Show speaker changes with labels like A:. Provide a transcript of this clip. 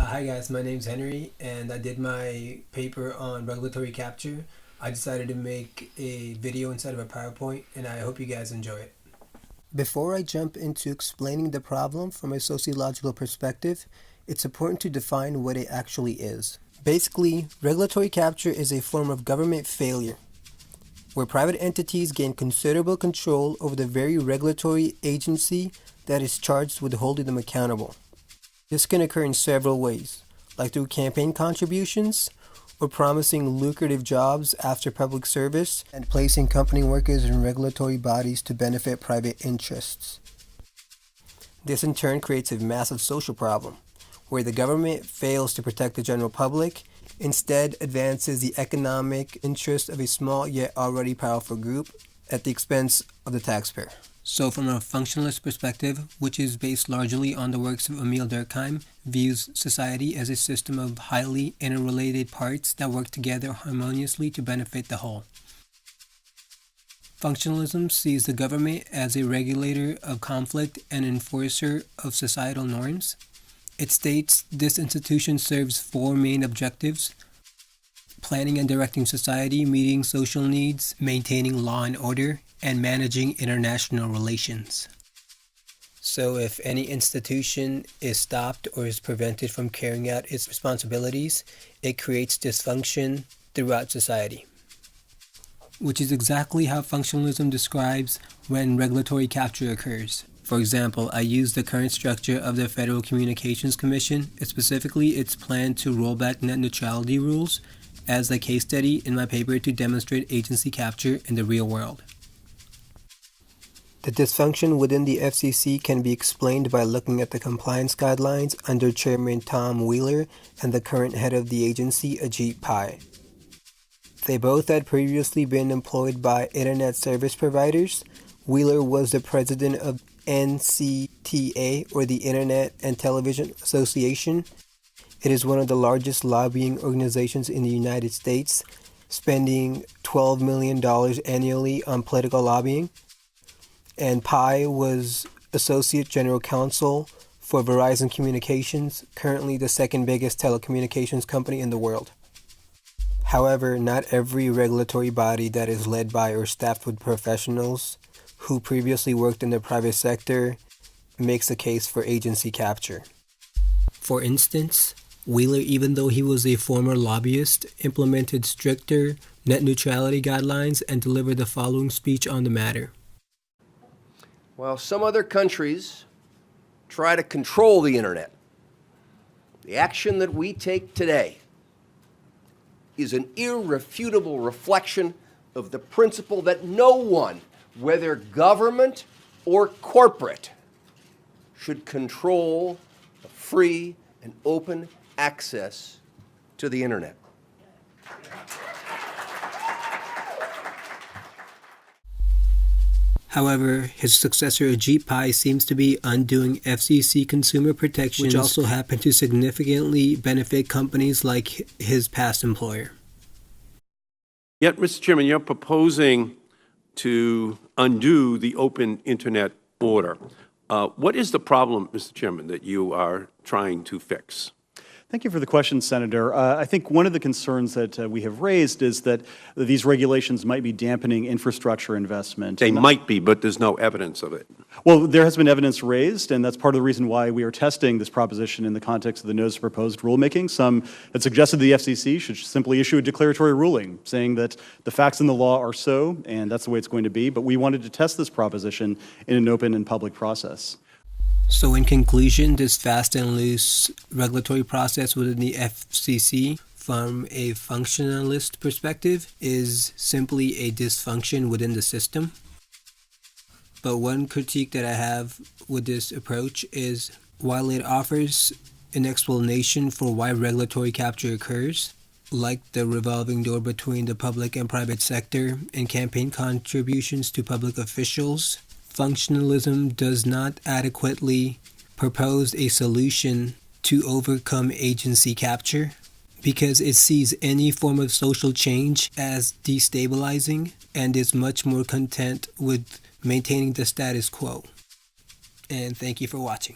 A: Hi guys, my name's Henry and I did my paper on regulatory capture. I decided to make a video instead of a PowerPoint and I hope you guys enjoy it. Before I jump into explaining the problem from a sociological perspective, it's important to define what it actually is. Basically, regulatory capture is a form of government failure, where private entities gain considerable control over the very regulatory agency that is charged with holding them accountable. This can occur in several ways, like through campaign contributions, or promising lucrative jobs after public service, and placing company workers in regulatory bodies to benefit private interests. This in turn creates a massive social problem, where the government fails to protect the general public, instead advances the economic interests of a small yet already powerful group at the expense of the taxpayer. So from a functionalist perspective, which is based largely on the works of Emil Durkheim, views society as a system of highly interrelated parts that work together harmoniously to benefit the whole. Functionalism sees the government as a regulator of conflict and enforcer of societal norms. It states this institution serves four main objectives: planning and directing society, meeting social needs, maintaining law and order, and managing international relations. So if any institution is stopped or is prevented from carrying out its responsibilities, it creates dysfunction throughout society. Which is exactly how functionalism describes when regulatory capture occurs. For example, I use the current structure of the Federal Communications Commission, specifically its plan to roll back net neutrality rules, as a case study in my paper to demonstrate agency capture in the real world. The dysfunction within the FCC can be explained by looking at the compliance guidelines under Chairman Tom Wheeler and the current head of the agency, Ajit Pai. They both had previously been employed by internet service providers. Wheeler was the president of NCTA, or the Internet and Television Association. It is one of the largest lobbying organizations in the United States, spending $12 million annually on political lobbying. And Pai was Associate General Counsel for Verizon Communications, currently the second biggest telecommunications company in the world. However, not every regulatory body that is led by or staffed with professionals who previously worked in the private sector makes a case for agency capture. For instance, Wheeler, even though he was a former lobbyist, implemented stricter net neutrality guidelines and delivered the following speech on the matter.
B: While some other countries try to control the internet, the action that we take today is an irrefutable reflection of the principle that no one, whether government or corporate, should control the free and open access to the internet.
A: However, his successor Ajit Pai seems to be undoing FCC consumer protections, which also happen to significantly benefit companies like his past employer.
C: Yet, Mr. Chairman, you're proposing to undo the open internet order. What is the problem, Mr. Chairman, that you are trying to fix?
D: Thank you for the question, Senator. I think one of the concerns that we have raised is that these regulations might be dampening infrastructure investment.
C: They might be, but there's no evidence of it.
D: Well, there has been evidence raised, and that's part of the reason why we are testing this proposition in the context of the notice of proposed rulemaking. Some had suggested the FCC should simply issue a declaratory ruling saying that the facts in the law are so, and that's the way it's going to be. But we wanted to test this proposition in an open and public process.
A: So in conclusion, this fast and loose regulatory process within the FCC, from a functionalist perspective, is simply a dysfunction within the system. But one critique that I have with this approach is, while it offers an explanation for why regulatory capture occurs, like the revolving door between the public and private sector and campaign contributions to public officials, functionalism does not adequately propose a solution to overcome agency capture, because it sees any form of social change as destabilizing and is much more content with maintaining the status quo. And thank you for watching.